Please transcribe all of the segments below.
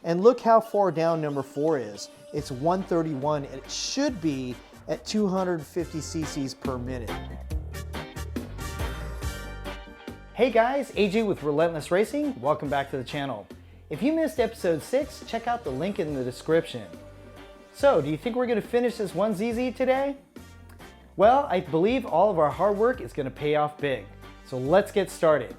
And look how far down number 4 is. It's 131, and it should be at 250 cc's per minute. Hey guys, AJ with Relentless Racing. Welcome back to the channel. If you missed episode 6, check out the link in the description. So, do you think we're going to finish this 1ZZ today? Well, I believe all of our hard work is going to pay off big. So let's get started.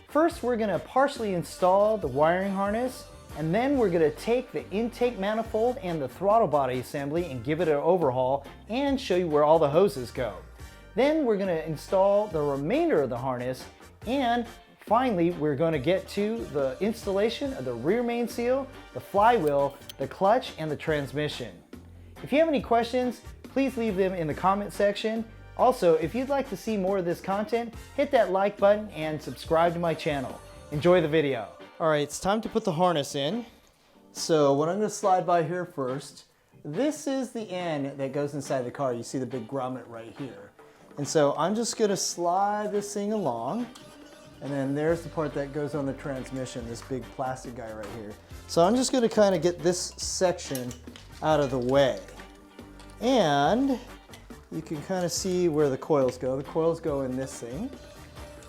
First, we're going to partially install the wiring harness, and then we're going to take the intake manifold and the throttle body assembly and give it an overhaul and show you where all the hoses go. Then we're going to install the remainder of the harness, and finally we're going to get to the installation of the rear main seal, the flywheel, the clutch, and the transmission. If you have any questions, please leave them in the comment section. Also, if you'd like to see more of this content, hit that like button and subscribe to my channel. Enjoy the video. All right, it's time to put the harness in. So what I'm going to slide by here first, this is the end that goes inside the car. You see the big grommet right here. And so I'm just going to slide this thing along. And then there's the part that goes on the transmission, this big plastic guy right here. So I'm just going to kind of get this section out of the way. And you can kind of see where the coils go. The coils go in this thing.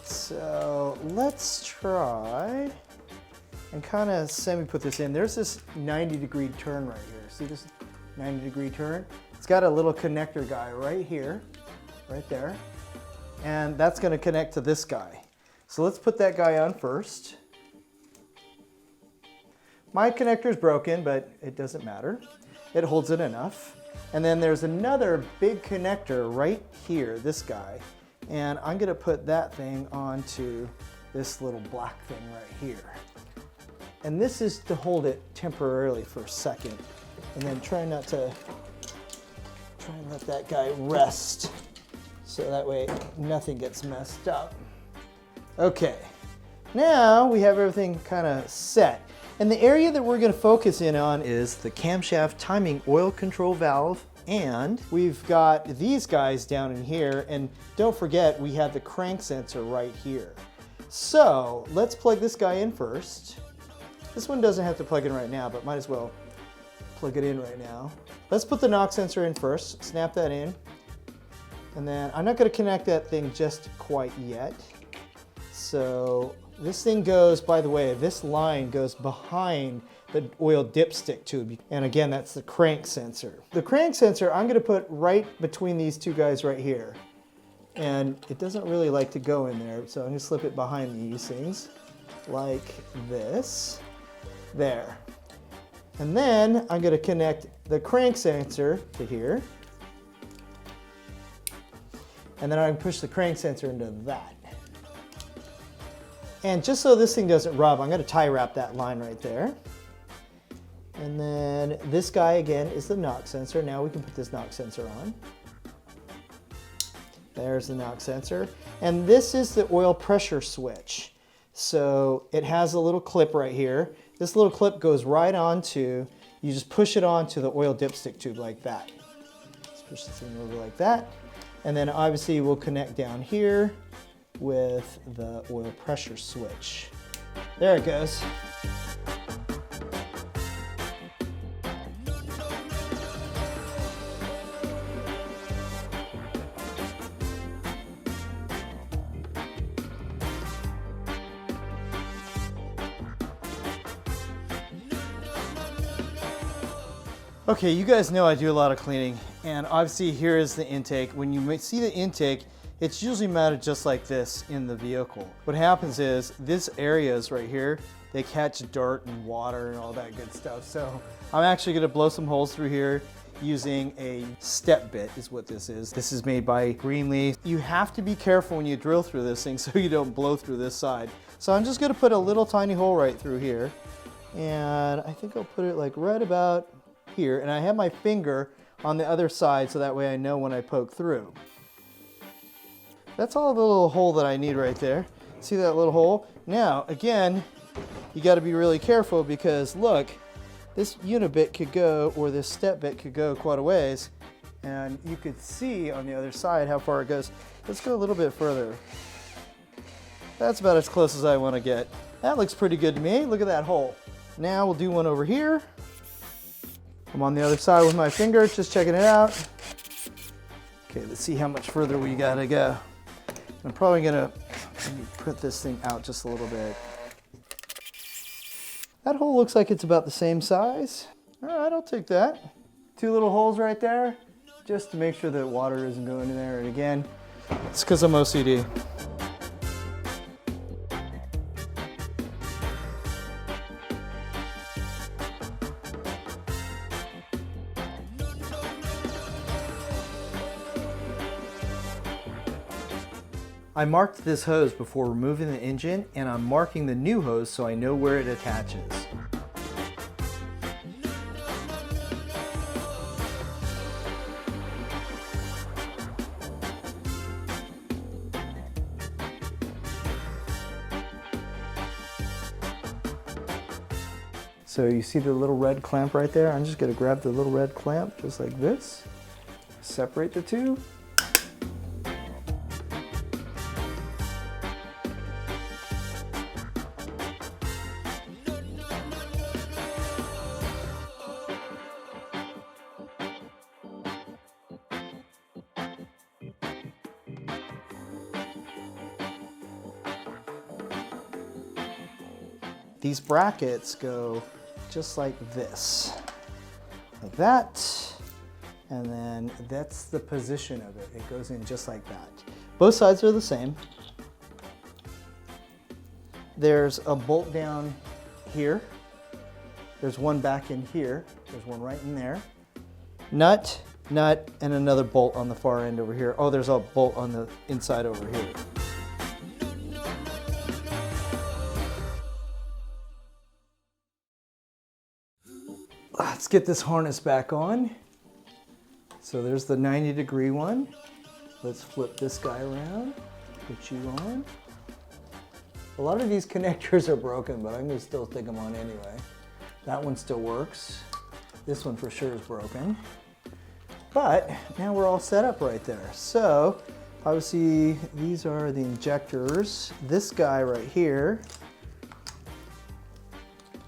So let's try and kind of semi-put this in. There's this 90-degree turn right here. See this 90-degree turn? It's got a little connector guy right here, right there. And that's going to connect to this guy. So let's put that guy on first. My connector's broken, but it doesn't matter. It holds it enough. And then there's another big connector right here, this guy. And I'm going to put that thing onto this little black thing right here. And this is to hold it temporarily for a second. And then try and let that guy rest. So that way nothing gets messed up. Okay, now we have everything kind of set. And the area that we're going to focus in on is the camshaft timing oil control valve. And we've got these guys down in here. And don't forget, we have the crank sensor right here. So let's plug this guy in first. This one doesn't have to plug in right now, but might as well plug it in right now. Let's put the knock sensor in first, snap that in. And then I'm not going to connect that thing just quite yet. So this thing goes, by the way, this line goes behind the oil dipstick tube. And again, that's the crank sensor. The crank sensor I'm going to put right between these two guys right here. And it doesn't really like to go in there, so I'm going to slip it behind these things like this. There. And then I'm going to connect the crank sensor to here. And then I can push the crank sensor into that. And just so this thing doesn't rub, I'm going to tie wrap that line right there. And then this guy again is the knock sensor. Now we can put this knock sensor on. There's the knock sensor. And this is the oil pressure switch. So it has a little clip right here. This little clip goes right onto, you just push it onto the oil dipstick tube like that. Just push this thing over like that. And then obviously we'll connect down here with the oil pressure switch. There it goes. Okay, you guys know I do a lot of cleaning, and obviously here is the intake. When you see the intake, it's usually mounted just like this in the vehicle. What happens is, this areas right here, they catch dirt and water and all that good stuff. So I'm actually gonna blow some holes through here using a step bit is what this is. This is made by Greenleaf. You have to be careful when you drill through this thing so you don't blow through this side. So I'm just gonna put a little tiny hole right through here. And I think I'll put it like right about here, and I have my finger on the other side so that way I know when I poke through. That's all the little hole that I need right there. See that little hole? Now, again, you got to be really careful because look, this unibit could go, or this step bit could go quite a ways, and you could see on the other side how far it goes. Let's go a little bit further. That's about as close as I want to get. That looks pretty good to me. Look at that hole. Now we'll do one over here. I'm on the other side with my finger, just checking it out. Okay, let's see how much further we gotta go. I'm probably gonna put this thing out just a little bit. That hole looks like it's about the same size. All right, I'll take that. 2 little holes right there, just to make sure that water isn't going in there. And again, it's because I'm OCD. I marked this hose before removing the engine, and I'm marking the new hose so I know where it attaches. So you see the little red clamp right there? I'm just gonna grab the little red clamp just like this, separate the two. These brackets go just like this, like that, and then that's the position of it. It goes in just like that. Both sides are the same. There's a bolt down here. There's one back in here. There's one right in there. Nut, nut, and another bolt on the far end over here. Oh, there's a bolt on the inside over here. Let's get this harness back on. So there's the 90-degree one. Let's flip this guy around, put you on. A lot of these connectors are broken, but I'm gonna still stick them on anyway. That one still works. This one for sure is broken. But now we're all set up right there. So obviously these are the injectors. This guy right here,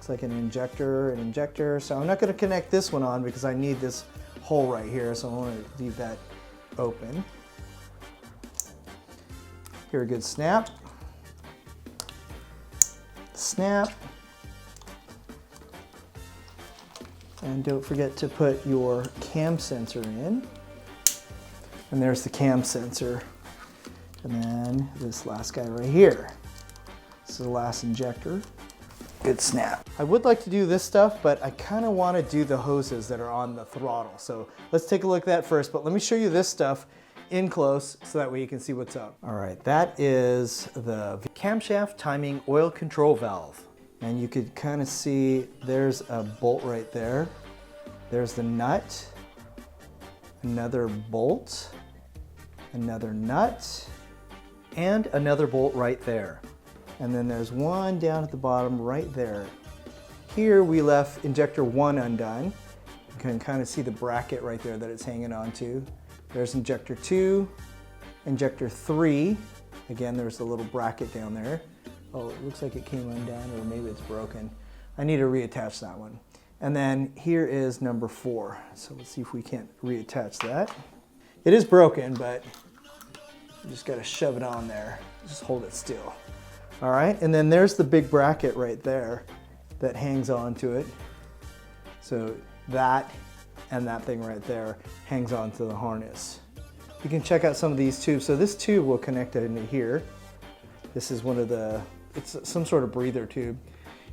like an injector. So I'm not going to connect this one on because I need this hole right here, so I want to leave that open. Here, a good snap. Snap. And don't forget to put your cam sensor in. And there's the cam sensor. And then this last guy right here. This is the last injector. Good snap. I would like to do this stuff, but I kind of want to do the hoses that are on the throttle. So let's take a look at that first, but let me show you this stuff in close so that way you can see what's up. All right, that is the camshaft timing oil control valve. And you could kind of see there's a bolt right there. There's the nut, another bolt, another nut, and another bolt right there. And then there's one down at the bottom right there. Here we left injector 1 undone. You can kind of see the bracket right there that it's hanging onto. There's injector 2, injector 3. Again, there's a little bracket down there. Oh, it looks like it came undone, or maybe it's broken. I need to reattach that one. And then here is number 4. So let's see if we can't reattach that. It is broken, but you just gotta shove it on there. Just hold it still. All right, and then there's the big bracket right there that hangs onto it. So that and that thing right there hangs onto the harness. You can check out some of these tubes. So this tube will connect into here. This is one of the, it's some sort of breather tube.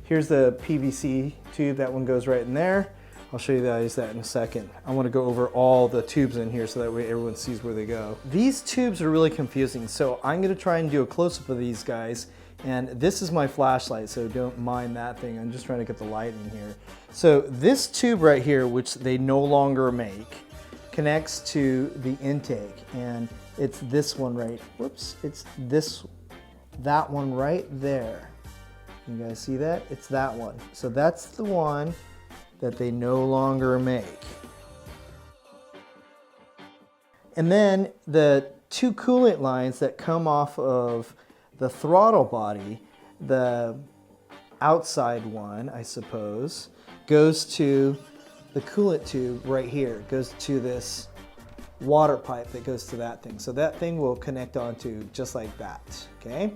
Here's the PVC tube, that one goes right in there. I'll show you guys that in a second. I want to go over all the tubes in here so that way everyone sees where they go. These tubes are really confusing, so I'm going to try and do a close-up of these guys. And this is my flashlight, so don't mind that thing. I'm just trying to get the light in here. So this tube right here, which they no longer make, connects to the intake. And it's this one right, whoops, it's that one right there. You guys see that? It's that one. So that's the one that they no longer make. And then the 2 coolant lines that come off of the throttle body, the outside one, I suppose, goes to the coolant tube right here. It goes to this water pipe that goes to that thing. So that thing will connect onto just like that, okay?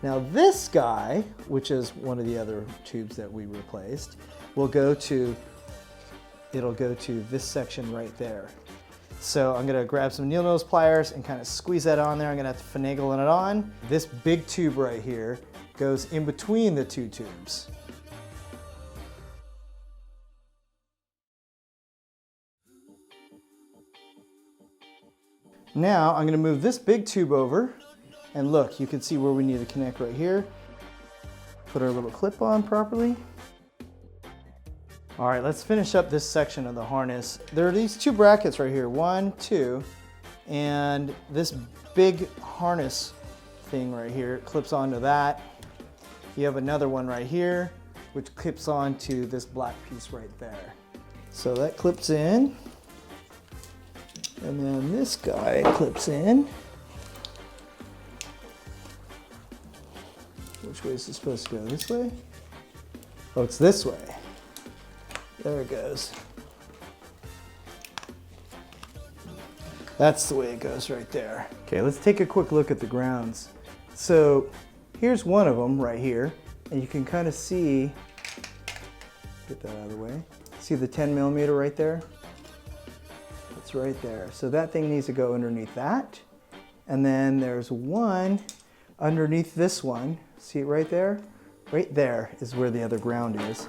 Now this guy, which is one of the other tubes that we replaced, will go to, it'll go to this section right there. So I'm gonna grab some needle nose pliers and kind of squeeze that on there. I'm gonna have to finagle it on. This big tube right here goes in between the two tubes. Now I'm gonna move this big tube over, and look, you can see where we need to connect right here. Put our little clip on properly. All right, let's finish up this section of the harness. There are these two brackets right here, 1, 2, and this big harness thing right here clips onto that. You have another one right here, which clips onto this black piece right there. So that clips in, and then this guy clips in. Which way is it supposed to go? This way? Oh, it's this way. There it goes. That's the way it goes right there. Okay, let's take a quick look at the grounds. So here's one of them right here, and you can kind of see, get that out of the way. See the 10mm right there? It's right there. So that thing needs to go underneath that. And then there's one underneath this one. See it right there? Right there is where the other ground is.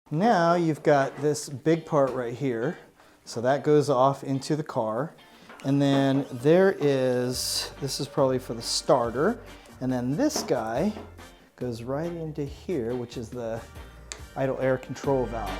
Now you've got this big part right here. So that goes off into the car. And then there is, this is probably for the starter. And then this guy goes right into here, which is the idle air control valve.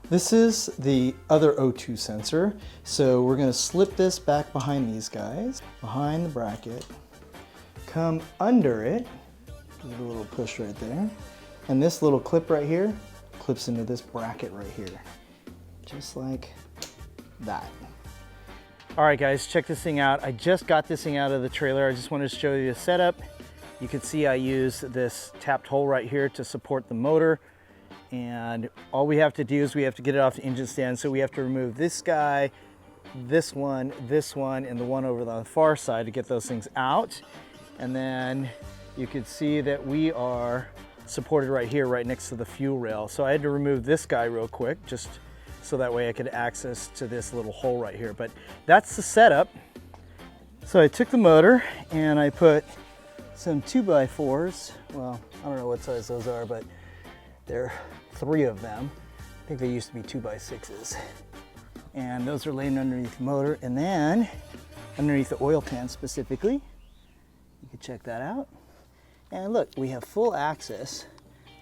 This is the other O2 sensor. So we're gonna slip this back behind these guys, behind the bracket, come under it, give it a little push right there. And this little clip right here clips into this bracket right here, just like that. All right guys, check this thing out. I just got this thing out of the trailer. I just wanted to show you the setup. You can see I use this tapped hole right here to support the motor. And all we have to do is we have to get it off the engine stand. So we have to remove this guy, this one, and the one over on the far side to get those things out. And then you can see that we are supported right here, right next to the fuel rail. So I had to remove this guy real quick, just so that way I could access to this little hole right here. But that's the setup. So I took the motor and I put some 2x4s. Well, I don't know what size those are, but there are 3 of them. I think they used to be 2x6s. And those are laying underneath the motor. And then underneath the oil pan specifically, you can check that out. And look, we have full access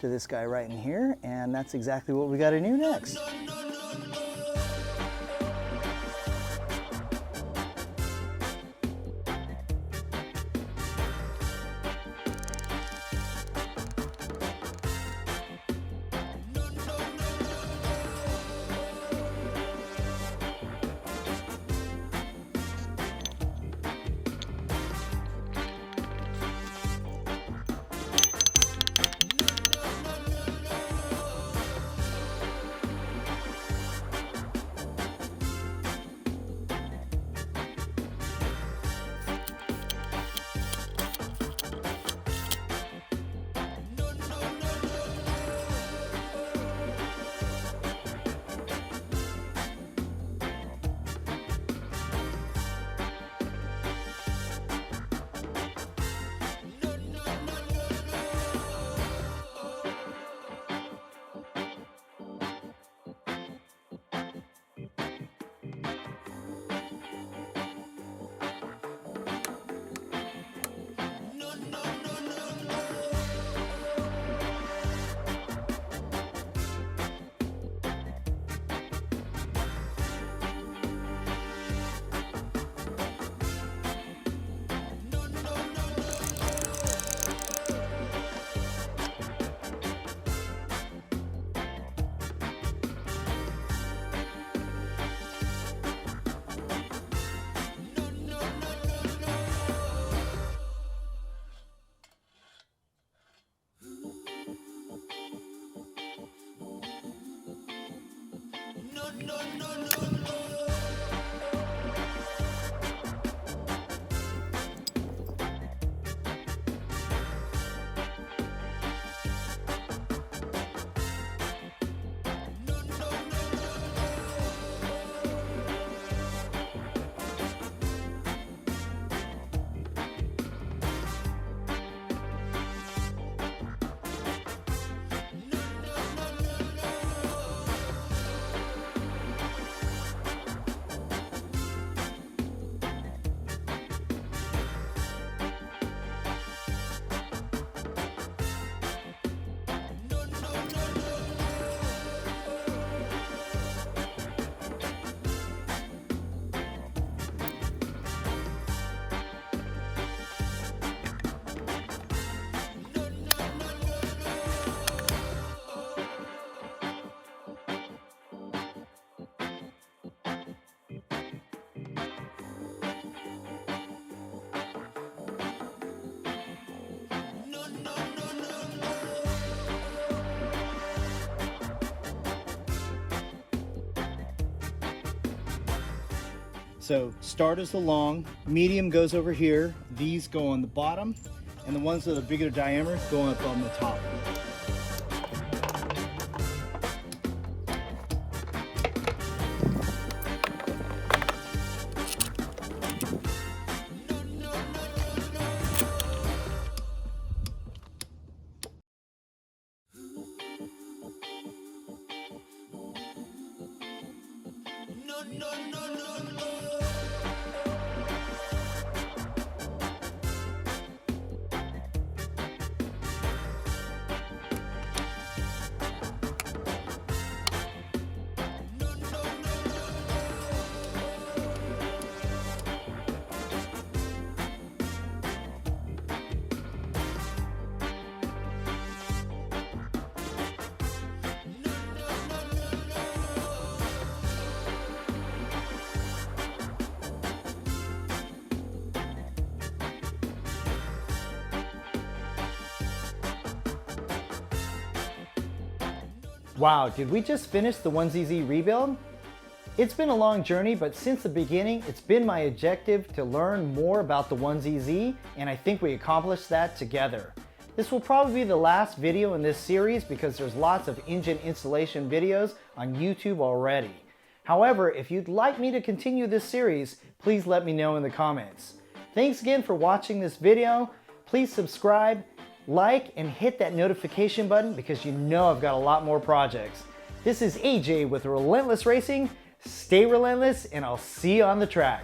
to this guy right in here. And that's exactly what we got to do next. So start as the long, medium goes over here, these go on the bottom, and the ones that are bigger diameter go up on the top. Wow, did we just finish the 1ZZ rebuild? It's been a long journey, but since the beginning, it's been my objective to learn more about the 1ZZ, and I think we accomplished that together. This will probably be the last video in this series because there's lots of engine installation videos on YouTube already. However, if you'd like me to continue this series, please let me know in the comments. Thanks again for watching this video. Please subscribe, like, and hit that notification button because you know I've got a lot more projects. This is AJ with Relentless Racing. Stay relentless, and I'll see you on the track.